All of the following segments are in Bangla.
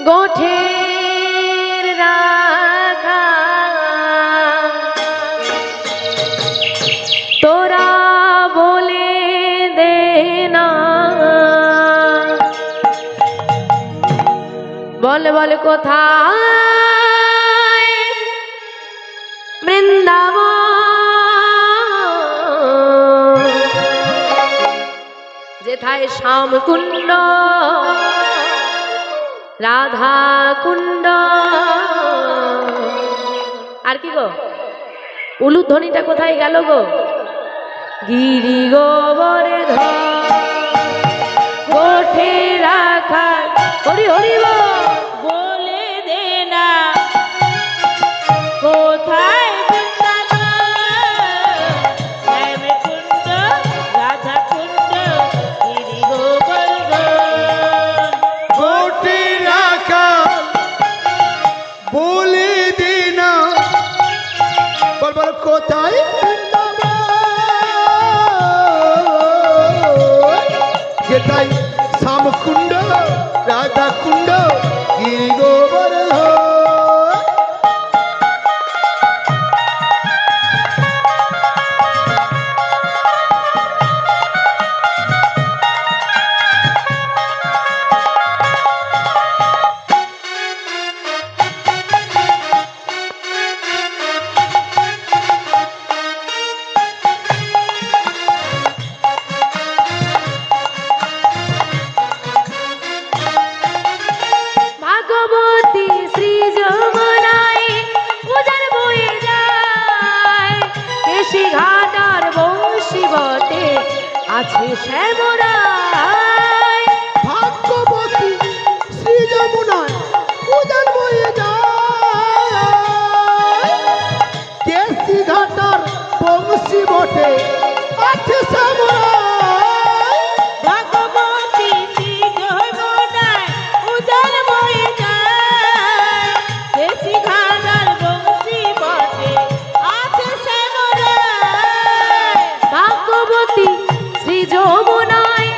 গোঠের রাখা তোরা বলে দে না, বল বল কোথায় বৃন্দাবন, যেথায় শ্যামকুণ্ড রাধা কুণ্ড। আর কি গো, উলুধ্বনিটা কোথায় গেল গো? গিরি গোবর্ধন গোঠে রাখা হরি হরি বলে দে না কোথায় শ্যামকুণ্ড রাধা কুণ্ড গিরি গোবর্ধন গোটে রাখা বলে দে না, বল বল কোথায় যেটাই শ্যামকুণ্ড রাধা কুণ্ড গিরি গোবর্ধন। ভাগবতী শ্রী যমুনায় উজান বয়ে যায়, কেশি ঘাট আর বংশী বটে আছে শ্যামরায়। ভাগ্যবতী শ্রী যমুনায় উজান বয়ে যায়, কেশি ঘাটার বংশী বটে আছে শ্যামরায়। ভগবতী শ্রী যমুনায় উজান বয়ে যায়, কেশি ঘাটার বংশী বটে আছে শ্যামরায়। ভাগবতী শ্রী যমুনায়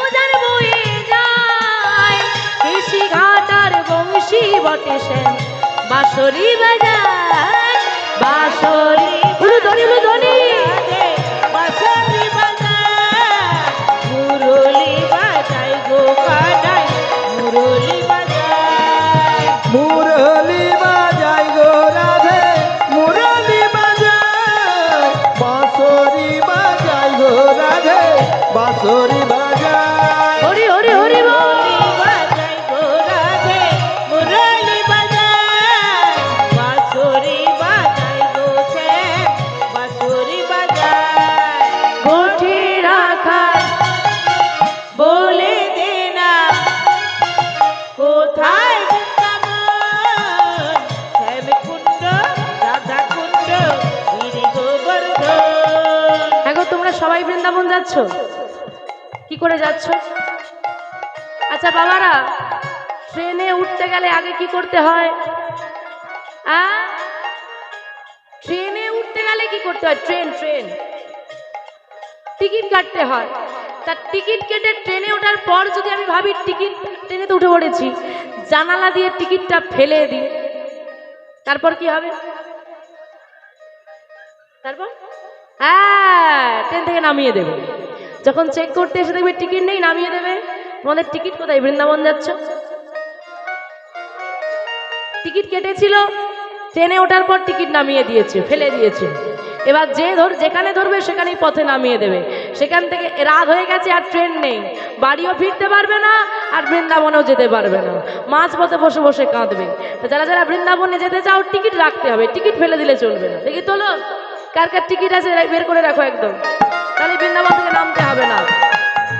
উজান বয়ে যায়, কেশি ঘাট আর বংশী বটে শ্যাম বাঁশরি বাজায়। বাঁশরি উলুধ্বনি উলুধ্বনি বাঁশরি বাজায় মুরলি বাজায় গোকানায় মুরলি বাজায় মুরলি বাজায় গো রাধে মুরলি বাজায়, বাঁশরি বাজায় গো রাধে বাঁশরি বাজায়। হরি হরি হরি বল। মুরলি বাজায় গো রাধে মুরলি বাজায় বাঁশরি বাজায় গো শ্যাম বাঁশরি বাজায়। গোঠে রাখা বলে দে না কোথায় বৃন্দাবন শ্যামকুণ্ড রাধা কুণ্ড গিরি গোবর্ধন। এখন তোমরা সবাই বৃন্দাবন যাচ্ছ, কি করে যাচ্ছ? আচ্ছা বাবারা, ট্রেনে উঠতে গেলে আগে কি করতে হয়? ট্রেনে উঠতে গেলে কি করতে হয়? ট্রেন ট্রেন টিকিট কাটতে হয়। তা টিকিট কেটে ট্রেনে ওঠার পর যদি আমি ভাবি টিকিট ট্রেনে তো উঠে পড়েছি, জানালা দিয়ে টিকিটটা ফেলে দিই, তারপর কি হবে? তারপর হ্যাঁ, ট্রেন থেকে নামিয়ে দেবে। যখন চেক করতে এসে দেখবে টিকিট নেই, নামিয়ে দেবে। তোমাদের টিকিট কোথায়? বৃন্দাবন যাচ্ছ, টিকিট কেটেছিল, ট্রেনে ওঠার পর টিকিট নামিয়ে দিয়েছে, ফেলে দিয়েছে। এবার যেখানে ধরবে সেখানেই পথে নামিয়ে দেবে। সেখান থেকে রাত হয়ে গেছে, আর ট্রেন নেই, বাড়িও ফিরতে পারবে না, আর বৃন্দাবনেও যেতে পারবে না, মাঝ পথে বসে বসে কাঁদবে। তো যারা যারা বৃন্দাবনে যেতে চাও, টিকিট রাখতে হবে, টিকিট ফেলে দিলে চলবে না। দেখি তোলো, কার কার টিকিট আছে বের করে রাখো একদম, তাহলে বৃন্দাবন থেকে নামতে হবে না।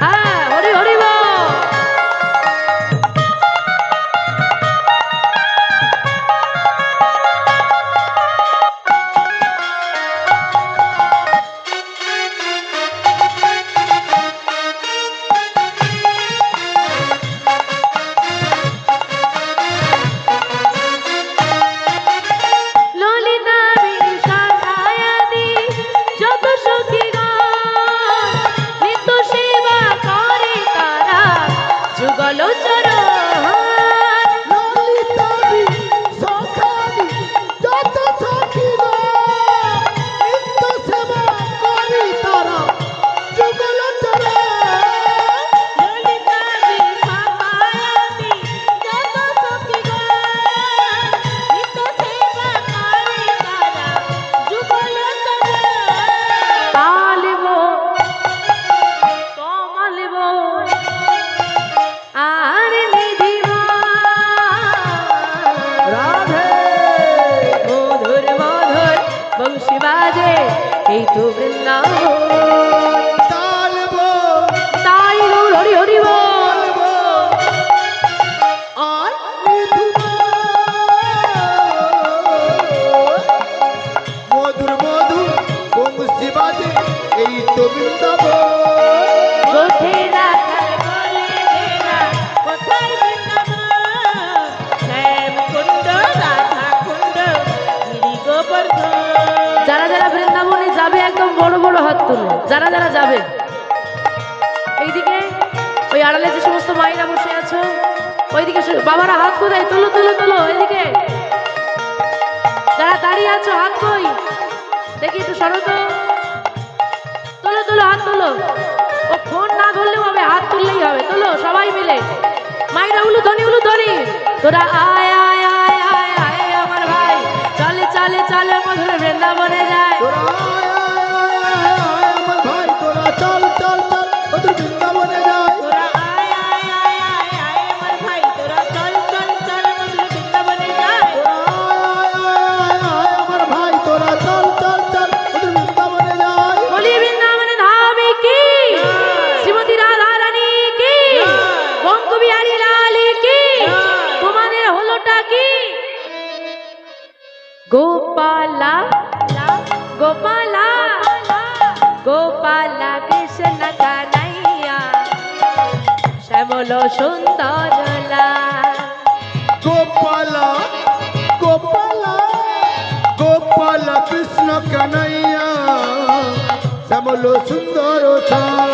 হ্যাঁ, হরি হরি বল। নিত্য সেবা করে তারা তো বৃন্দাবন। তালবো তাই গৌর হরি হরি বল। তালবো আর মৃদুমা মধুর মধুর বংশী বাজে এই তো বৃন্দাবন। গোঠে রাখা বলে দেনা কোথায় বৃন্দাবন শ্যাম কুণ্ড রাধা কুণ্ড গিরি গোবর্ধন। যারা যারা বৃন্দাবনে যাবে একদম বড় বড় হাত তুলো, যারা যারা যাবে। এইদিকে ওই আড়ালে যে সমস্ত মায়েরা বসে আছো ওইদিকে বাবারা হাত কোথায়, তোলো তোলো তোলো এদিকে। যারা দাঁড়িয়ে আছো হাত কই দেখি একটু সরো তো, তোলো তোলো হাত তোলো। ও ফোন না ধরলেও হবে, হাত তুললেই হবে, তোলো সবাই মিলে। মায়েরা উলু ধনি তোরা আয় আয় আয় আয় আয় আমার ভাই, চলে চলে চলে মধুর বৃন্দাবনে যায়। তোরা আয়, আয়, আয়, আয়, আমার ভাই তোরা চল চল চল মধুর বৃন্দাবনে যায়। তোরা আয় আয় আয় আয় আয় আমার ভাই তোরা চল চল চল মধুর বৃন্দাবনে যায়। তোরা আয়, আয়, আয়, আয়, আমার ভাই তোরা চল চল চল মধুর বৃন্দাবনে যায়। বলি বৃন্দাবনে ধামে কি, শ্রীমতী রাধা রানী কি, বঙ্ক বিহারী লাল কি, তোমাদের হলোটা কি? গোপালা গোপালা গোপালা কৃষ্ণ কানাইয়া শ্যামল সুন্দর লাল। গোপালা গোপালা গোপালা কৃষ্ণ কানাইয়া শ্যামল সুন্দর ছায়া।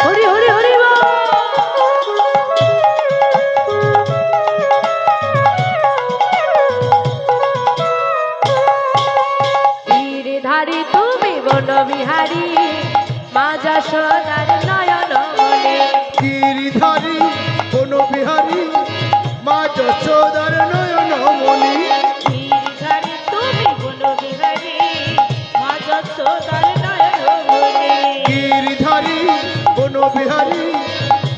হরি হরি হরি বল। গিরিধারী তুমি বন বিহারী মা যশোদার নয়ন বলে। গিরিধারী কোন বিহারী মা যশোদার নয়ন মণি। গিরিধারী তুমি বলো বিহারী মা যশোদার নয়ন মণি। গিরিধারী কোন বিহারী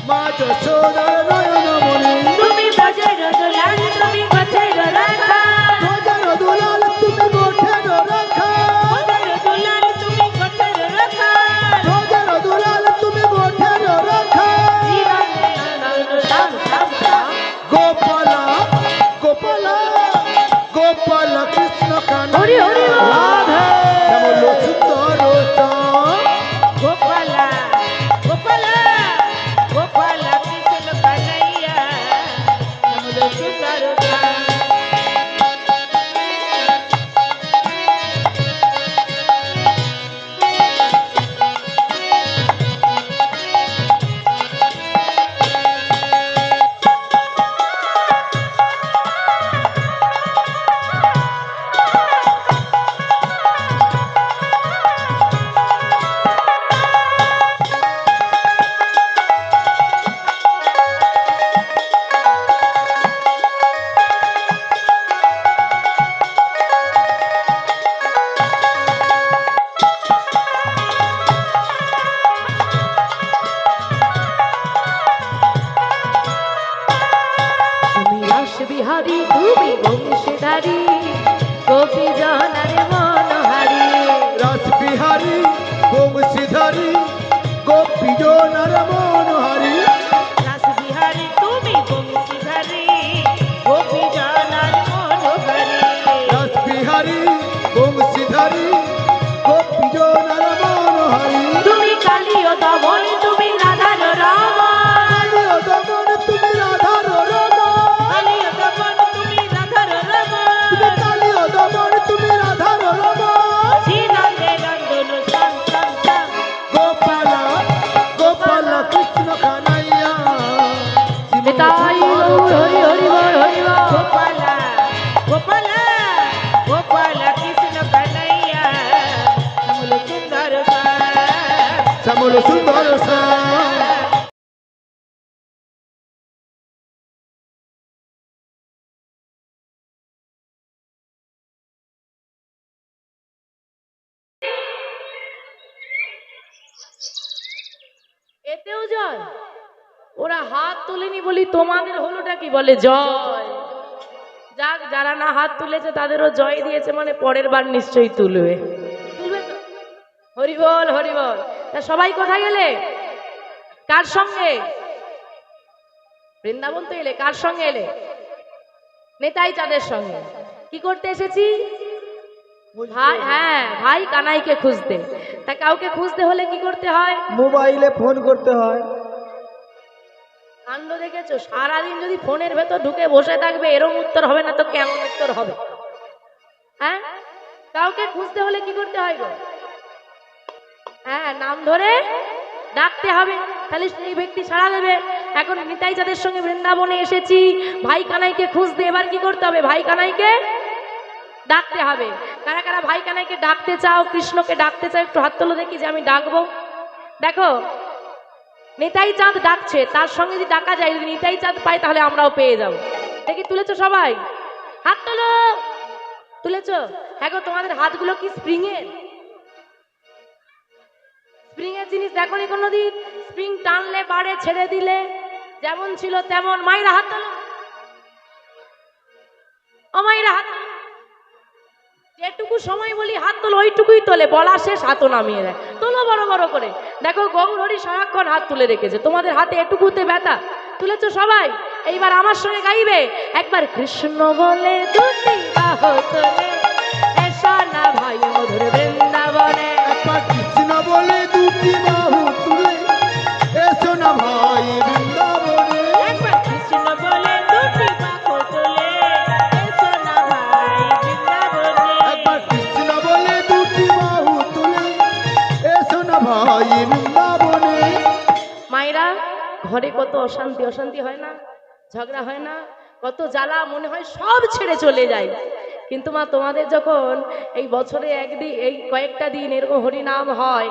মা যশোদার নয়ন মণি। তুমি বজর দোলাল তুমি গছের রাখা, ভোজন দুলাল তুমি গোঠের রাখা। ওদের দুলাল তুমি কোথায় রাখা। ভোজন দুলাল তুমি গোঠের রাখা। গোপালা গোপালা গোপালা কৃষ্ণ কানা হরি হরি বল। রাধে শ্যামল সুন্দর শ্যাম। গোপালা গোপালা গোপালা কৃষ্ণ কানাইয়া শ্যামল সুন্দর শ্যাম। তুমি রস বিহারী তুমি বংশীধারী গোপী জনার মনোহারী। রাস বিহারী বংশীধারী গোপী জনার মনোহারী। রাসবিহারী তুমি বংশীধারী গোপী জানার মনোহরী। রাস বিহারী বংশীধারী গোপী জনার মনোহারী। তুমি কালী ও দমন তুমি রাধার রামা, কালিয় দমন তুমি রাধার রমা। কালিয় দমন তুমি রাধার রমা। তুমি কালিয় দমন তুমি রাধার রমা। শ্রীনন্দে নন্দন সাং সাং সাং। গোপালা গোপালা কৃষ্ণ কানাইয়া তাই গৌর হরি হরি বল হরি গোপালা গোপালা গোপালা কৃষ্ণ কানাইয়া শ্যামল সুন্দর শ্যামল সুন্দর শ্যাম এতেও জয়? ওরা হাত তুলেনি বলি তোমাদের হলোটা কি? বলে জয়। যাক, যারা না হাত তুলেছে তাদেরও জয় দিয়েছে, মানে পরের বার নিশ্চয়ই তুলবে। তুলবে তো? হরি বল, হরি বল। তা সবাই কোথায় গেলে? কার সঙ্গে? বৃন্দাবন তো এলে, কার সঙ্গে এলে? নেতাই চাঁদের সঙ্গে। কি করতে এসেছি? ভাই, হ্যাঁ, ভাই কানাইকে খুঁজতে। তা কাউকে খুঁজতে হলে কি করতে হয়? মোবাইলে ফোন করতে হয়। কাণ্ড দেখেছো? সারাদিন যদি ফোনের ভেতর ঢুকে বসে থাকবে, এরম উত্তর হবে না তো কেমন উত্তর হবে? হ্যাঁ, কাউকে খুঁজতে হলে কি করতে হয় গো? হ্যাঁ, নাম ধরে ডাকতে হবে, তাহলে সেই ব্যক্তি সাড়া দেবে। এখন নিতাই চাঁদের সঙ্গে বৃন্দাবনে এসেছি ভাই কানাইকে খুঁজতে। এবার কি করতে হবে? ভাই কানাইকে ডাকতে হবে। কারা কারা ভাই কানাইকে ডাকতে চাও, কৃষ্ণকে ডাকতে চাও? একটু হাত তোলো দেখি যে আমি ডাকবো। দেখো, নিতাই চাঁদ ডাকছে, তার সঙ্গে যদি ডাকা যায়, যদি নিতাই চাঁদ পাই তাহলে আমরাও পেয়ে যাব। দেখি, তুলেছো সবাই? হাত তোলো। তুলেছো? হ্যাঁ গো, তোমাদের হাতগুলো কি স্প্রিং এর? স্প্রিং এর জিনিস দেখোনি কোনোদিন? স্প্রিং টানলে বাড়ে, ছেড়ে দিলে যেমন ছিল তেমন। মায়েরা হাত তোলো। ও মায়েরা হাত তোলো। যেটুকু সময় বলি হাত তোলো, ওইটুকুই তোলে, বলা শেষ হাতও নামিয়ে দেয়। তোলো বড় বড় করে। দেখো, গৌর হরি সারাক্ষণ হাত তুলে রেখেছে, তোমাদের হাতে এটুকুতে ব্যথা। তুলেছো সবাই? এইবার আমার সঙ্গে গাইবে। একবার কৃষ্ণ বলে দুটি বাহু তোলে, এসো না ভাই মধুর বৃন্দাবনে। একবার কৃষ্ণ বলে দুটি বাহু তুলে, এসো না ভাই বৃন্দাবনে। একবার কৃষ্ণ বলে দুটি বাহু তোলে, এসো না ভাই বৃন্দাবনে। একবার কৃষ্ণ বলে দুটি বাহু তুলে, এসো না ভাই বৃন্দাবনে। মায়েরা, ঘরে কত অশান্তি, অশান্তি হয় না? ঝগড়া হয় না? কত জ্বালা, মনে হয় সব ছেড়ে চলে যায়। কিন্তু মা, তোমাদের যখন এই বছরে একদিন, এই কয়েকটা দিন এরকম হরিনাম হয়,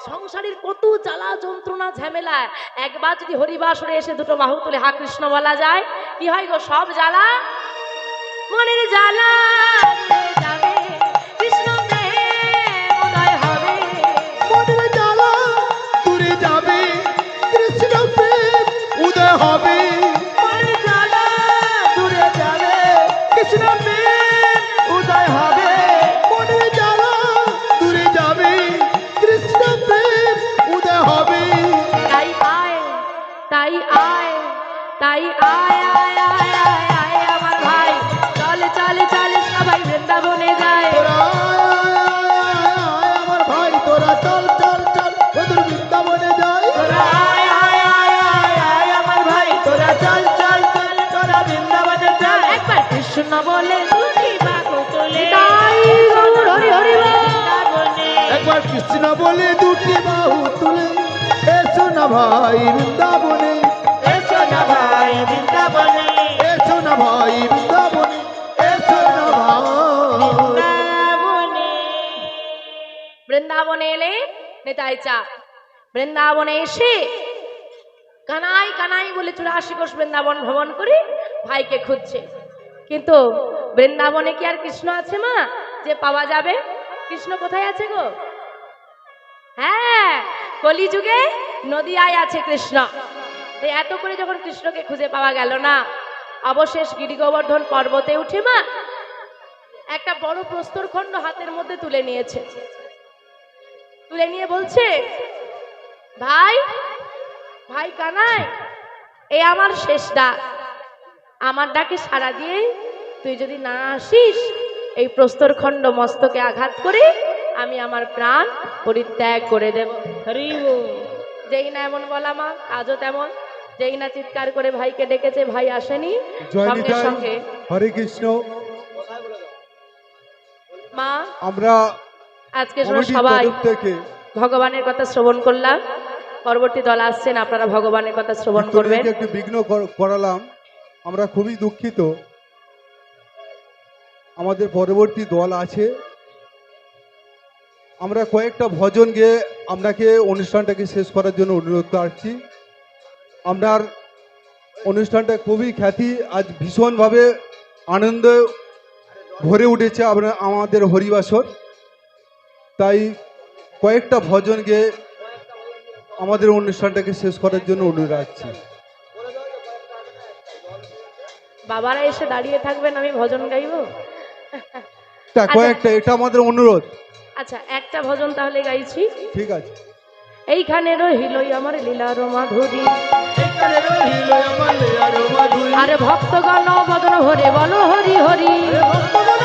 সংসারের কত জ্বালা যন্ত্রণা ঝামেলা, একবার যদি হরিবাসরে এসে দুটো বাহু তুলে হা কৃষ্ণ বলা যায়, কি হয় গো? সব জ্বালা, মনের জ্বালা উড়ে যাবে, কৃষ্ণ প্রেম উদয় হবে। মনের জ্বালা দূরে যাবে, কৃষ্ণ প্রেম উদয় হবে। মনের জ্বালা দূরে যাবে, কৃষ্ণ প্রেম উদয় হবে। মনের জ্বালা দূরে যাবে, কৃষ্ণ প্রেম উদয় হবে। তাই আয়, তাই আয়, তাই আয়, আয় আয় আয় আয় আমার ভাই, চলে চলে চলে সবাই বৃন্দাবনে যায়। তোরা আয়, আয়, আয়, আয়, আমার ভাই, তোরা চল চল চল মধুর বৃন্দাবনে যাই। তোরা আয় আয় আয় আয় আয় আমার ভাই, তোরা চল চল চল, তোরা বৃন্দাবনে যাই। একবার কৃষ্ণ বলে দুটি বাহু তোলে, তাই গৌর হরি হরি বল। বৃন্দাবনে। একবার কৃষ্ণ বলে দুটি বাহু তুলে, এসো না ভাই বৃন্দাবনে। এসো না ভাই বৃন্দাবনে। এসো না ভাই বৃন্দাবনে। এসো না ভাই। বৃন্দাবনে। বৃন্দাবনে এলে নেতাই চাঁদ বৃন্দাবনে এসে কানাই কানাই বলে 84 কোষ বৃন্দাবন ভ্রমণ করে ভাইকে খুঁজছে। কিন্তু বৃন্দাবনে কি আর কৃষ্ণ আছে মা, যে পাওয়া যাবে? কৃষ্ণ কোথায় আছে গো? হ্যাঁ, কলিযুগে নদিয়ায় আছে কৃষ্ণ। তাই এত করে যখন কৃষ্ণকে খুঁজে পাওয়া গেল না, অবশেষ গিরি গোবর্ধন পর্বতে উঠে মা একটা বড় প্রস্তরখণ্ড হাতের মধ্যে তুলে নিয়েছে। তুলে নিয়ে বলছে, ভাই, ভাই কানাই, এ আমার শেষ ডাক। আমার ডাকে সাড়া দিয়ে তুই যদি না আসিস, এই প্রস্তরখণ্ড মস্তকে আঘাত করে আমি আমার প্রাণ পরিত্যাগ করে দেব। হরি বল। যেই না এমন বলা মা, কাজও তেমন। যেই না চিৎকার করে ভাইকে ডেকেছে, ভাই আসেনি। জয় সঙ্গে নিতাই, সঙ্গে হরে কৃষ্ণ। মা, আমরা আজকে সবাই থেকে ভগবানের কথা শ্রবণ করলাম। পরবর্তী দল আসছেন, আপনারা ভগবানের কথা শ্রবণ করবেন। একটু বিঘ্ন করালাম, আমরা খুবই দুঃখিত। আমাদের পরবর্তী দল আছে, আমরা কয়েকটা ভজন গেয়ে আপনাকে অনুষ্ঠানটাকে শেষ করার জন্য অনুরোধ করছি। আপনার অনুষ্ঠানটা খুবই খ্যাতি, আজ ভীষণভাবে আনন্দ ভরে উঠেছে আমাদের হরিবাসর। তাই কয়েকটা ভজন গেয়ে আমাদের অনুষ্ঠানটাকে শেষ করার জন্য অনুরোধ রাখছি। বাবারা এসে দাঁড়িয়ে থাকবেন, আমি ভজন গাইবো। কয়েকটা, এটা আমাদের অনুরোধ। আচ্ছা, একটা ভজন তাহলে গাইছি। ঠিক আছে। এইখানে রহিলই আমার লীলার মাধুরী, এখানে রহিল আমার লীলার মাধুরী। আরে ভক্তগণ বদন ভরে বলো হরি হরি, ভক্তগণ